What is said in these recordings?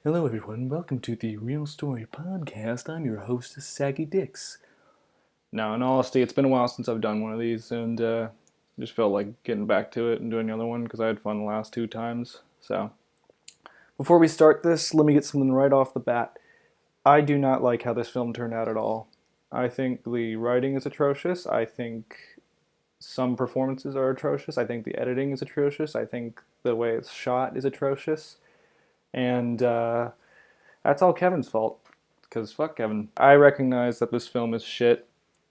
Hello, everyone. Welcome to the Real Story Podcast. I'm your host, Saggy Dix. Now, in all honesty, it's been a while since I've done one of these, and just felt like getting back to it and doing another one because I had fun the last two times. So, before we start this, let me get something right off the bat. I do not like how this film turned out at all. I think the writing is atrocious. I think some performances are atrocious. I think the editing is atrocious. I think the way it's shot is atrocious. And that's all Kevin's fault, because fuck Kevin. I recognize that this film is shit,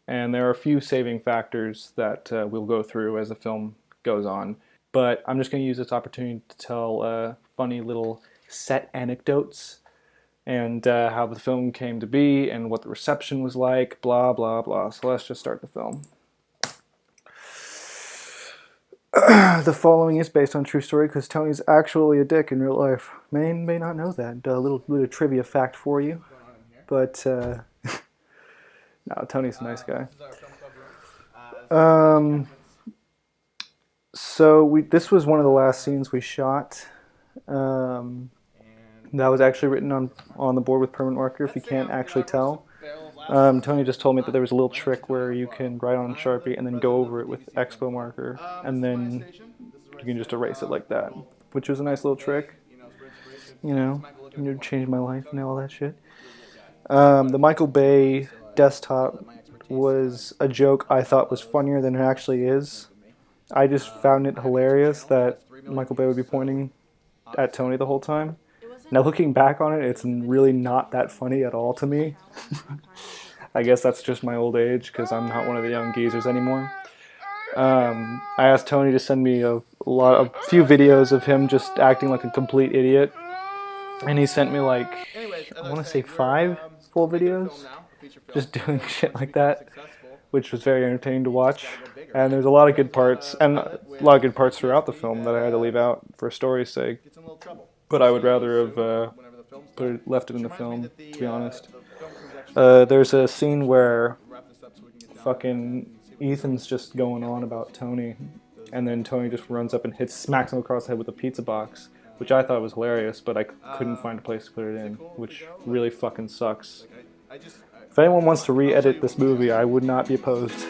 and there are a few saving factors that we'll go through as the film goes on. But I'm just going to use this opportunity to tell funny little set anecdotes and how the film came to be and what the reception was like, blah, blah, blah. So let's just start the film. The following is based on true story because Tony's actually a dick in real life. May not know that. A little bit of trivia fact for you. But, no, Tony's a nice guy. So this was one of the last scenes we shot. That was actually written on the board with permanent marker, if you can't actually tell. Tony just told me that there was a little trick where you can write on Sharpie and then go over it with Expo marker, and then you can just erase it like that, which was a nice little trick. You know, changed my life and all that shit. The Michael Bay desktop was a joke I thought was funnier than it actually is. I just found it hilarious that Michael Bay would be pointing at Tony the whole time. Now looking back on it, it's really not that funny at all to me. I guess that's just my old age because I'm not one of the young geezers anymore. I asked Tony to send me a few videos of him just acting like a complete idiot, and he sent me like, I want to say 5 full videos, just doing shit like that, which was very entertaining to watch. And there's a lot of good parts, and a lot of good parts throughout the film that I had to leave out for story's sake. But I would rather have left it in the film, to be honest. There's a scene where fucking Ethan's just going on about Tony, and then Tony just runs up and smacks him across the head with a pizza box, which I thought was hilarious, but I couldn't find a place to put it in, which really fucking sucks. If anyone wants to re-edit this movie, I would not be opposed.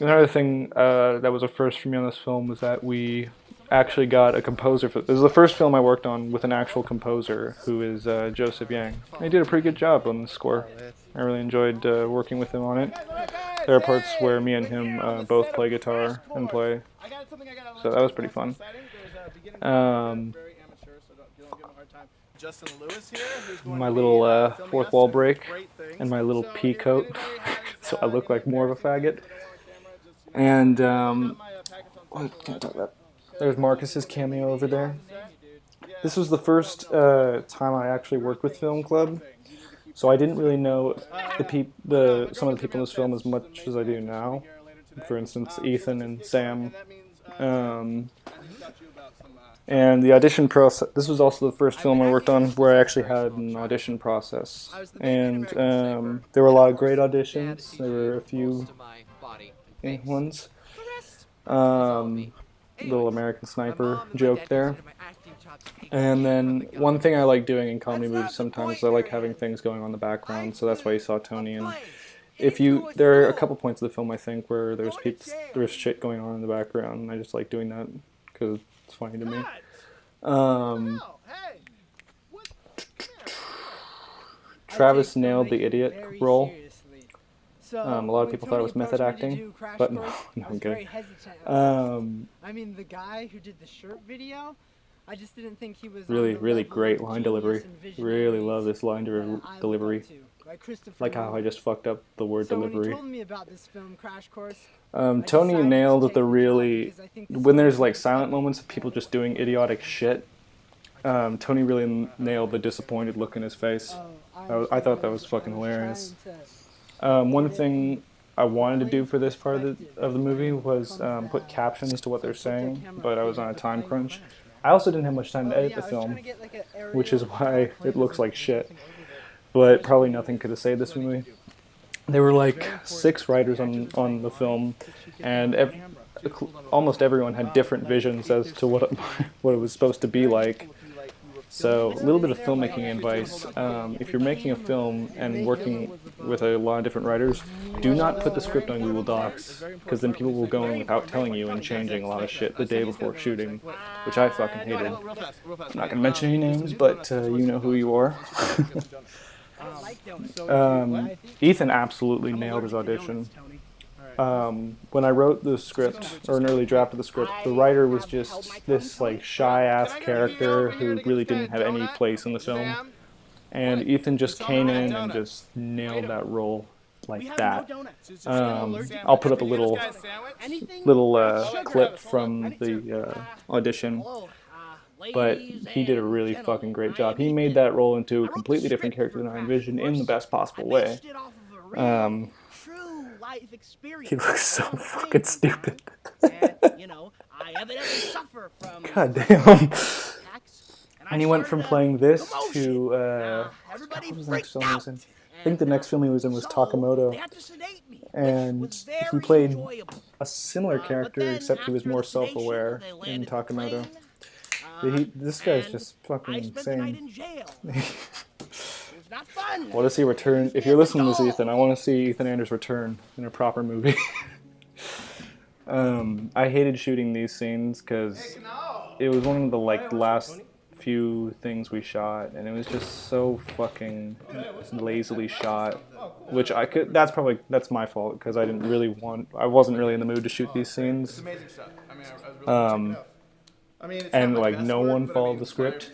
Another thing that was a first for me on this film was that we actually got a composer for this is the first film I worked on with an actual composer, who is Joseph Yang. He did a pretty good job on the score. I really enjoyed working with him on it. There are parts where me and him both play guitar and play, so that was pretty fun. My little fourth wall break and my little pea coat, so I look like more of a faggot. And what can I talk about? There's Marcus's cameo over there. This was the first time I actually worked with Film Club, so I didn't really know some of the people in this film as much as I do now. For instance, Ethan and Sam. And the audition process, this was also the first film I worked on where I actually had an audition process. And there were a lot of great auditions. There were a few ones. Little American Sniper joke there. And then one thing I like doing in comedy movies sometimes is I like having things going on in the background, so that's why you saw Tony. And there are a couple points of the film I think where there's shit going on in the background, and I just like doing that because it's funny to me. Travis nailed the idiot role. A lot of people thought it was method acting, but no, I'm kidding. I mean, the guy who did the shirt video, I just didn't think he was really great line delivery. Really love this line delivery. Like how I just fucked up the word delivery. When you told me about this film, Crash Course, Tony nailed when there's like silent moments of people just doing idiotic shit. Tony really nailed the disappointed look in his face. I thought that was fucking hilarious. One thing I wanted to do for this part of the movie was put captions to what they're saying, but I was on a time crunch. I also didn't have much time to edit the film, which is why it looks like shit. But probably nothing could have saved this movie. There were like 6 writers on the film, and almost everyone had different visions as to what it was supposed to be like. So, a little bit of filmmaking advice. If you're making a film and working with a lot of different writers, do not put the script on Google Docs, because then people will go in without telling you and changing a lot of shit the day before shooting, which I fucking hated. I'm not going to mention any names, but you know who you are. Ethan absolutely nailed his audition. When I wrote the script, or an early draft of the script, the writer was just this like shy-ass character who really didn't have any place in the film. And Ethan just came in and just nailed that role like that. I'll put up a little clip from the audition. But he did a really fucking great job. He made that role into a completely different character than I envisioned in the best possible way. He looks so fucking stupid. God damn. And he went from playing this to, what was the next film he was in? I think the next film he was in was Takamoto. And he played a similar character, except he was more self-aware in Takamoto. This guy's just fucking insane. I want to see return. If you're listening to this, Ethan, I want to see Ethan Anders return in a proper movie. I hated shooting these scenes because it was one of the last few things we shot, and it was just so fucking lazily shot. Which that's my fault because I wasn't really in the mood to shoot these scenes. And like no one followed the script,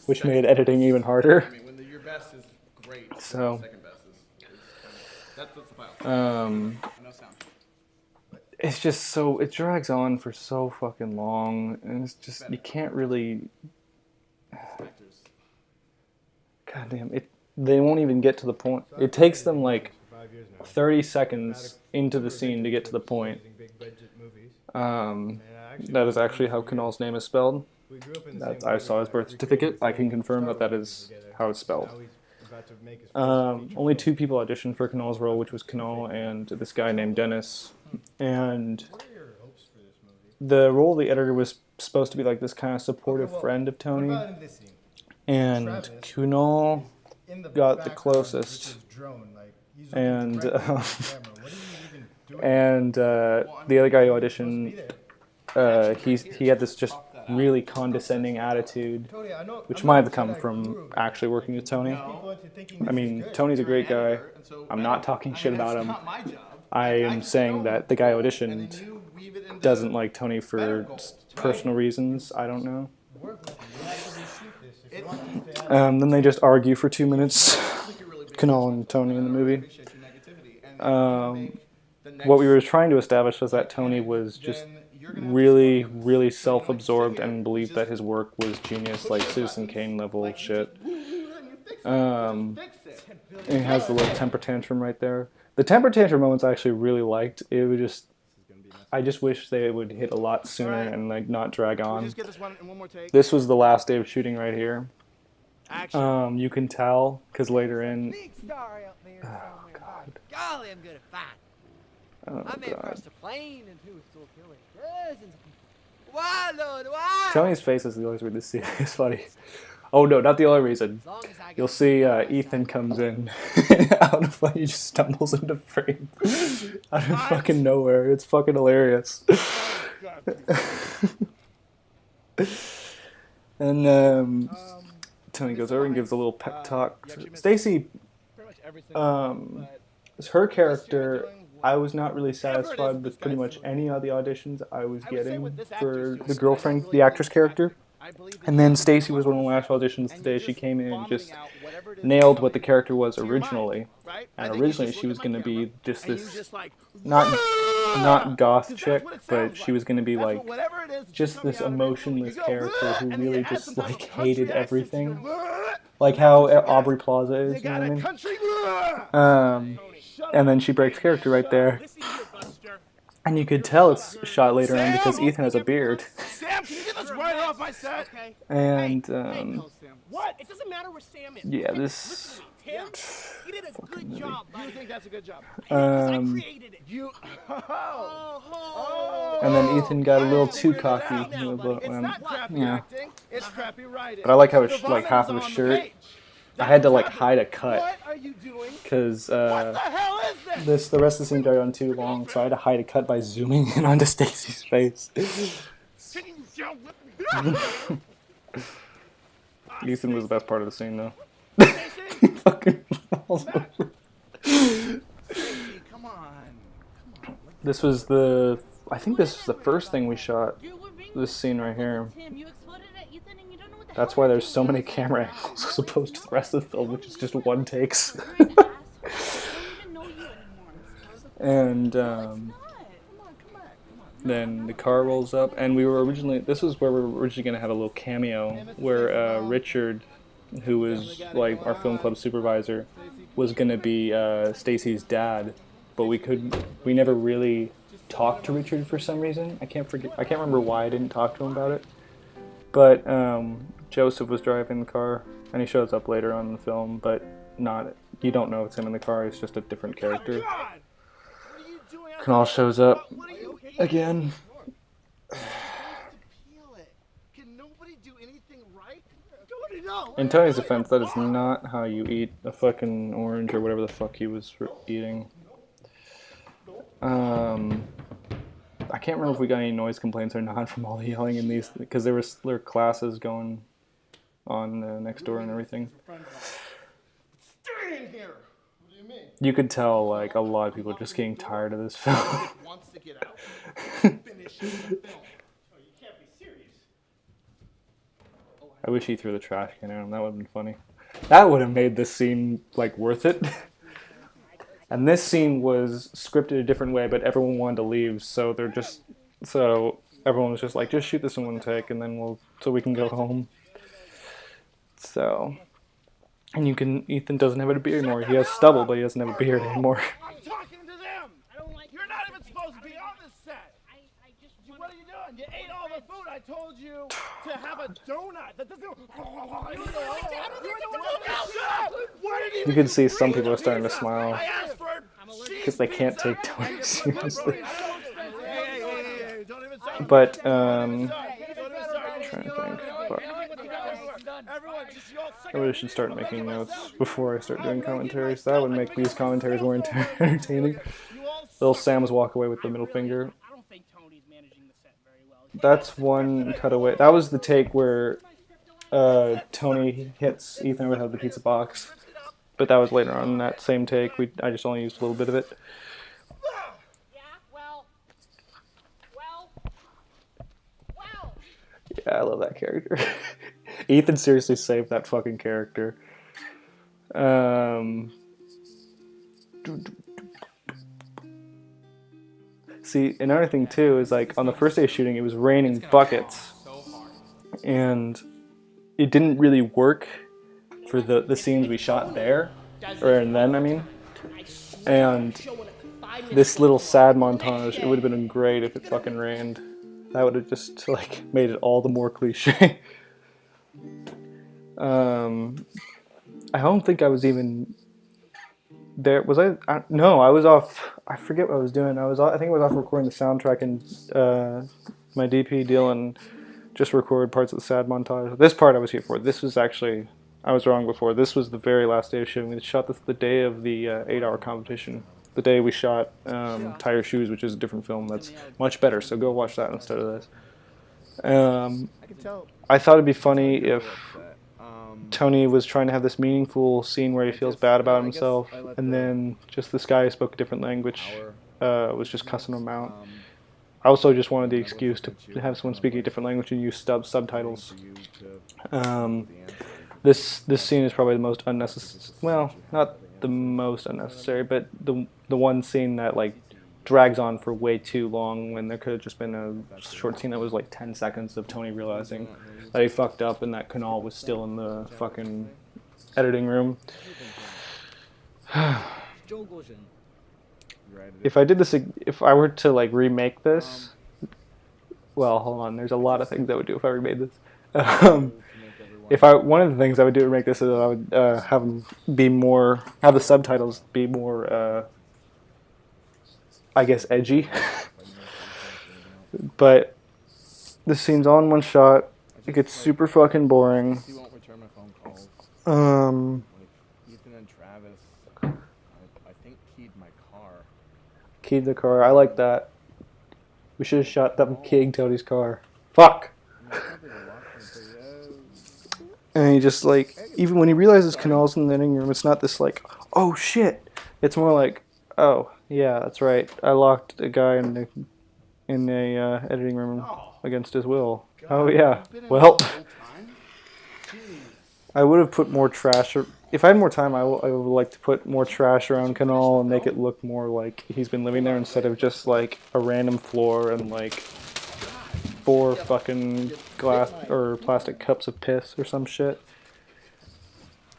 which made editing even harder. Your best is great. So, second best is it's just so, it drags on for so fucking long, and it's just, you can't really, goddamn, they won't even get to the point. It takes them like 30 seconds into the scene to get to the point. That is actually how Kunal's name is spelled. I saw his birth certificate. I can confirm that is how it's spelled. Only 2 people auditioned for Kunal's role, which was Kunal and this guy named Dennis. And the role of the editor was supposed to be like this kind of supportive friend of Tony. And Kunal got the closest. And the other guy who auditioned, he had this just really condescending attitude, which might have come from actually working with Tony. I mean, Tony's a great guy. I'm not talking shit about him. I am saying that the guy who auditioned doesn't like Tony for personal reasons. I don't know. Then they just argue for 2 minutes, Kunal and Tony in the movie. What we were trying to establish was that Tony was just really, really self-absorbed and believed that his work was genius, like Citizen Kane level shit. And he has the little temper tantrum right there. The temper tantrum moments I actually really liked. It would just, I just wish they would hit a lot sooner and like not drag on. This was the last day of shooting right here. You can tell because later in. Oh God. Golly, I'm good at fight. Oh, I may have God. crossed a plane and who was still killing dozens of people. Why, Lord, why? Tony's face is the only reason to see it. It's funny. Oh no, not the only reason. As long as I get You'll see Ethan comes in out of like, he just stumbles into frame out of fucking nowhere. It's fucking hilarious. And Tony goes over and gives a little pep talk. Stacy, her character, I was not really satisfied with pretty much any of the auditions I was getting for the girlfriend, the actress character. And then Stacy was one of the last auditions today. She came in and just nailed what the character was originally. And originally she was going to be just this, not goth chick, but she was going to be like just this emotionless character who really just like hated everything. Like how Aubrey Plaza is, you know what I mean? And then she breaks character right there. And you could tell it's shot later on because Ethan has a beard. off my set. Okay. And What? It doesn't matter where Sam is. yeah, Listen this. to me, Tim. You did a good job, buddy. You think that's a good job? I created it. You. And then Ethan got a little too cocky. It's not crappy yeah. acting. It's crappy writing. But I like how The it's vomit like half is of his on the shirt. page. I had to like That's hide a what cut are you doing? because What the hell is this? the rest of the scene dragged on too long, so I had to hide a cut by zooming in onto Stacy's face. Ethan was the best part of the scene, though. He fucking falls over. Come on. This was the. I think this was the first thing we shot. Dude, we're being This scene right here. Tim, you exploded at Ethan and you don't know what the That's hell why you're there's so doing. many camera angles as opposed to the rest of the film, which is just one takes. You're an asshole. I don't even know you anymore. And No, it's not. then the car rolls up, and we were originally. This was where we were originally going to have a little cameo where Richard, who was like our film club supervisor, was going to be Stacy's dad, but we never really talked to Richard for some reason. I can't remember why I didn't talk to him about it. But Joseph was driving the car, and he shows up later on in the film, but you don't know it's him in the car. He's just a different character. God! What are you doing? Knall shows up What are you again. Peel it. Can nobody do anything right? Nobody knows. In Tony's defense, that is not how you eat a fucking orange or whatever the fuck he was eating. I can't remember if we got any noise complaints or not from all the yelling in these, because there were classes going on next door and everything. Stay in here. What do you mean? You could tell like a lot of people are just getting tired of this film. Wants to get out. Finish the film. Oh, you can't be serious. I wish he threw the trash can at him. That would have been funny. That would have made this scene like worth it. And this scene was scripted a different way, but everyone wanted to leave, so everyone was just like, just shoot this in one take, and then so we can go home. So, and Ethan doesn't have a beard anymore. He has stubble, but he doesn't have a beard anymore. I'm talking to them. I don't like You're not even supposed to be on this set. I just What are you doing? You ate all the food. I told you to have a donut. That doesn't. You can see some people are starting to smile I asked for because they can't take Tony seriously. Hey, don't even start. But Don't even trying start. to think. Fuck. Everyone, just you all I really should start making notes before I start doing commentaries. That would make these commentaries more entertaining. Little Sam's walk away with the middle finger. I don't think Tony's managing the set very well. That's one cutaway. That was the take where Tony hits Ethan over the head with the pizza box. But that was later on in that same take. I just only used a little bit of it. Yeah, well. Yeah, I love that character. Ethan seriously saved that fucking character. See, another thing too is like on the first day of shooting, it was raining buckets, and it didn't really work for the scenes we shot there, and then I mean, and this little sad montage, it would have been great if it fucking rained. That would have just like made it all the more cliche. I don't think I was even there. Was I? No, I was off. I forget what I was doing. I think I was off recording the soundtrack and my DP deal and just record parts of the sad montage. This part I was here for. This was actually, I was wrong before. This was the very last day of shooting. We shot this the day of the 8-hour competition. The day we shot Tie Your Shoes, which is a different film that's much better. So go watch that instead of this. I can tell. I thought it'd be funny if Tony was trying to have this meaningful scene where he feels bad about himself, and then just this guy who spoke a different language was just cussing him out. I also just wanted the excuse to have someone speaking a different language and use subtitles. This scene is probably the most unnecessary. Well, not the most unnecessary, but the one scene that like drags on for way too long when there could have just been a short scene that was like 10 seconds of Tony realizing that he fucked up and that Knall was still in the fucking editing room. If I were to like remake this, well, hold on, there's a lot of things I would do if I remade this. If one of the things I would do to make this is I would have them have the subtitles be more, I guess, edgy. But this scene's all in one shot. It gets super fucking boring. He won't return my phone calls. Ethan and Travis, I think keyed my car. Keyed the car. I like that. We should have shot them keying Tony's car. Fuck! And he just like, even when he realizes Canal's in the editing room, it's not this like, oh shit. It's more like, oh yeah, that's right. I locked a guy in a editing room against his will. Oh yeah. Well, I would have put more trash. If I had more time, I would like to put more trash around Canal and make it look more like he's been living there instead of just like a random floor and like 4 fucking glass or plastic cups of piss or some shit.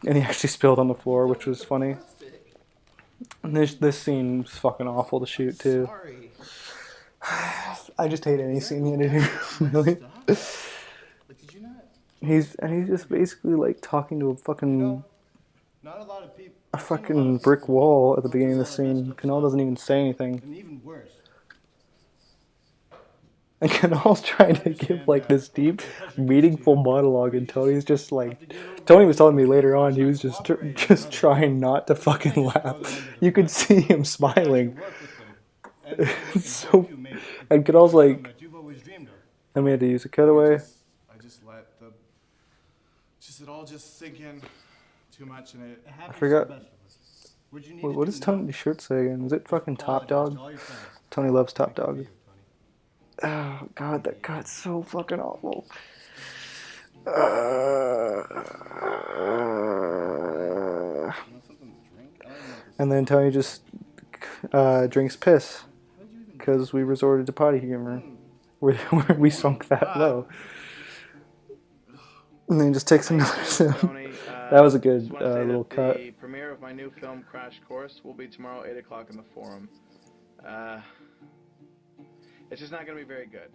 And he actually spilled on the floor, which was funny. And this scene's fucking awful to shoot too. I just hate any scene in editing room, really. He's just basically like talking to a fucking brick wall at the beginning of the scene. Canal doesn't even say anything. And even worse. And Canal's trying to give like this deep, meaningful monologue, and Tony's just like, Tony was telling me later on he was just trying not to fucking laugh. You could see him smiling. So, and Canal's like, and we had to use a cutaway. I just let it all just sink in too much, and it I forgot. What does Tony's shirt say again? Is it fucking Top Dog? Tony loves Top Dog. Oh god, that gut's so fucking awful. And then Tony just drinks piss because we resorted to potty humor, where we sunk that low. And then just takes another sip. That was a good little cut. The premiere of my new film, Crash Course, will be tomorrow, 8 o'clock in the Forum. It's just not going to be very good.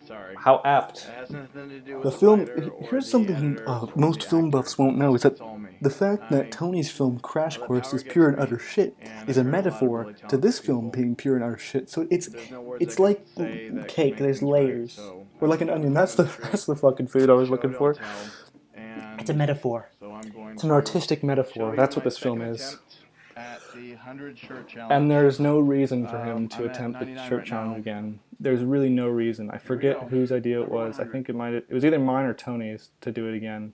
Sorry. How apt. It has nothing to do with The film, writer or here's the something editor or most the film actor. buffs won't know, is that It's all me. the fact that Tony's film Crash Course is pure and utter shit is a metaphor to this film being pure and utter shit. So it's like cake, there's layers. Or like an onion, that's the fucking food I was looking for. It's a metaphor. It's an artistic metaphor. That's what this film is. And there's no reason for him to attempt the shirt challenge again. There's really no reason. I forget whose idea it was. I think it was either mine or Tony's to do it again.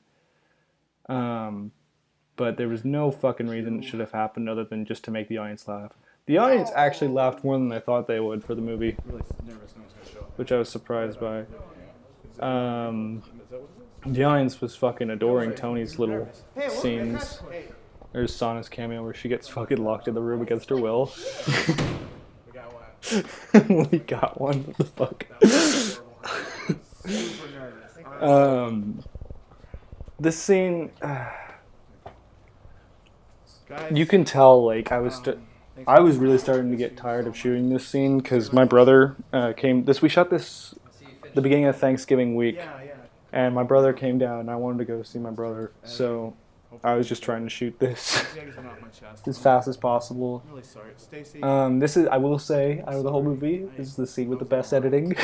But there was no fucking reason it should have happened other than just to make the audience laugh. The audience actually laughed more than I thought they would for the movie, which I was surprised by. The audience was fucking adoring Tony's little scenes. There's Sana's cameo where she gets fucking locked in the room against her will. We got one. What the fuck? This scene, you can tell like I was really starting to get tired of shooting this scene because my brother we shot this the beginning of Thanksgiving week, and my brother came down and I wanted to go see my brother, so I was just trying to shoot this as fast as possible. This is, I will say, out of the whole movie, this is the scene with the best editing.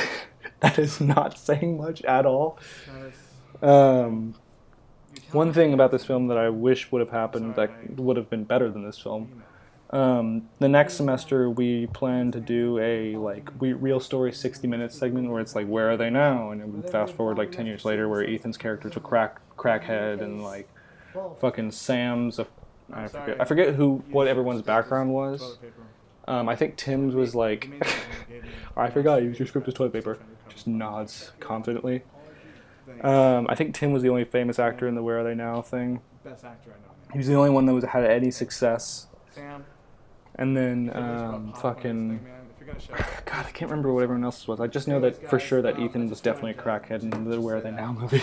That is not saying much at all. One thing about this film that I wish would have happened that would have been better than this film. The next semester we plan to do a real story 60-minute segment where it's like, where are they now? And it would fast forward like 10 years later where Ethan's character's a crackhead and like fucking Sam's I forget what everyone's background was. I think Tim's was like I forgot, use your script as toilet paper. Just nods confidently. I think Tim was the only famous actor in the Where Are They Now thing. He was the only one that had any success. And then fucking God, I can't remember what everyone else was. I just know that for sure that Ethan was definitely a crackhead in the Where Are They Now movie.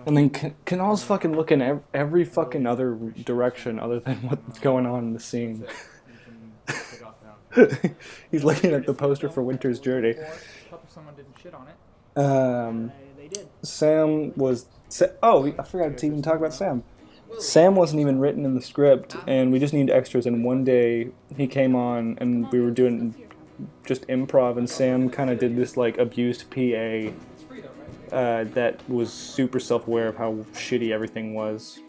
And then Canal's fucking looking every fucking other direction other than what's going on in the scene. He's looking at the poster for Winter's Journey. Sam was. Oh, I forgot to even talk about Sam. Sam wasn't even written in the script, and we just needed extras. And one day he came on, and we were doing just improv, and Sam kind of did this like abused PA that was super self-aware of how shitty everything was.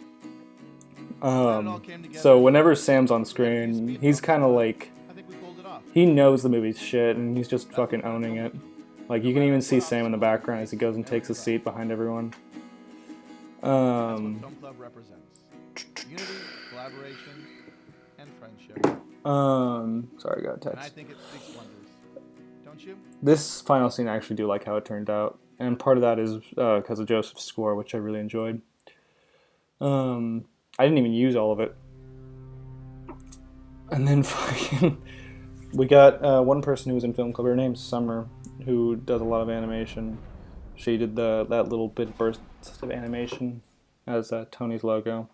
So whenever Sam's on screen, he's kind of like, he knows the movie's shit, and he's just fucking owning it. Like, you can even see Sam in the background as he goes and takes a seat behind everyone. Film Club represents unity, collaboration, and friendship. Sorry, I got a And I text. think it speaks wonders. Don't you? This final scene I actually do like how it turned out, and part of that is because of Joseph's score, which I really enjoyed. I didn't even use all of it. And then fucking, we got one person who was in Film Club. Her name's Summer, who does a lot of animation. She did that little bit burst of animation as Tony's logo.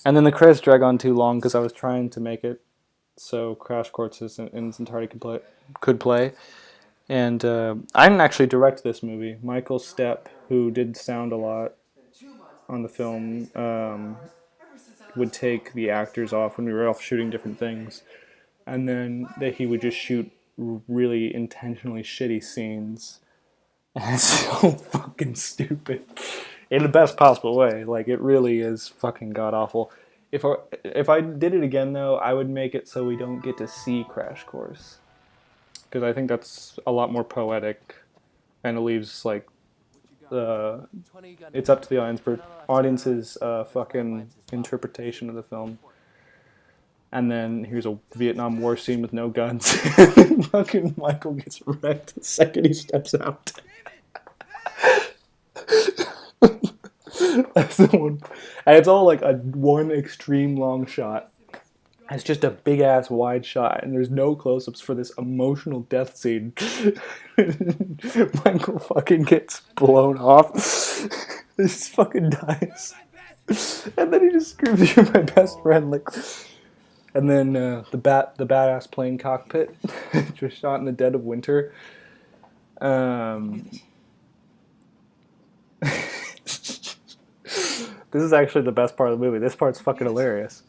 And then the credits drag on too long because I was trying to make it so Crash Course in its entirety could play. And I didn't actually direct this movie. Michael Stepp, who did sound a lot on the film, would take the actors off when we were off shooting different things. And then he would just shoot really intentionally shitty scenes. And it's so fucking stupid. In the best possible way. Like, it really is fucking god-awful. If I did it again, though, I would make it so we don't get to see Crash Course. Because I think that's a lot more poetic. And it leaves, like, it's up to the audience's fucking interpretation of the film. And then here's a Vietnam War scene with no guns. And fucking Michael gets wrecked the second he steps out. That's the one. And it's all like one extreme long shot. It's just a big ass wide shot, and there's no close-ups for this emotional death scene. Michael fucking gets blown off. He just fucking dies. And then he just screams, "You're my best friend!" Like, and then the badass plane cockpit, just shot in the dead of winter. This is actually the best part of the movie. This part's fucking hilarious.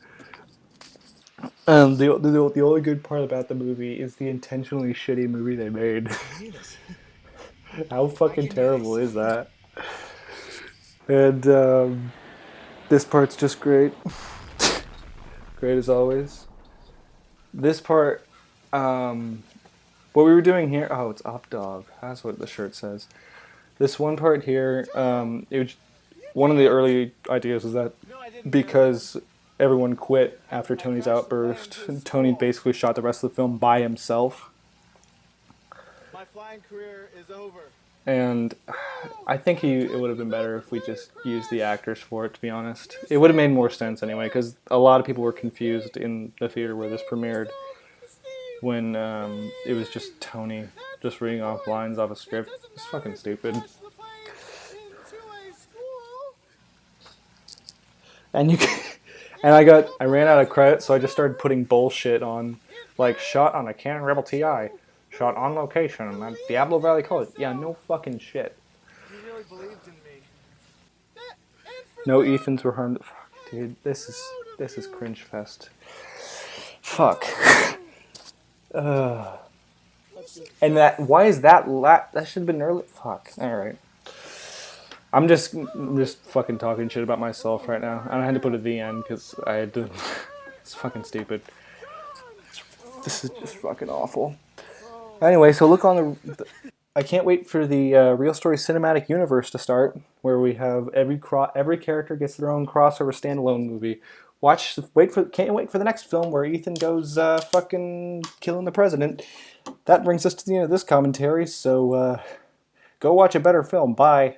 The only good part about the movie is the intentionally shitty movie they made. How fucking terrible is that? And this part's just great. Great as always. This part, what we were doing here, oh, it's Up Dog. That's what the shirt says. This one part here, it was, one of the early ideas was that because everyone quit after Tony's outburst, Tony basically shot the rest of the film by himself. My flying career is over. And I think it would have been better if we just used the actors for it, to be honest. It would have made more sense anyway, because a lot of people were confused in the theater where this premiered when it was just Tony just reading off lines off a script. It's fucking stupid. And I ran out of credits, so I just started putting bullshit on, like, shot on a Canon Rebel TI, shot on location at Diablo Valley College. Yeah, no fucking shit. You really believed in me. No Ethans were harmed. Fuck, dude, this is cringe fest. Fuck. And why is that that should have been early? Fuck. All right. I'm just fucking talking shit about myself right now, and I had to put it at the end because I had to. It's fucking stupid. This is just fucking awful. Anyway, so look on the I can't wait for the Real Story Cinematic Universe to start, where we have every character gets their own crossover standalone movie. Can't wait for the next film where Ethan goes fucking killing the president. That brings us to the end of this commentary. So go watch a better film. Bye.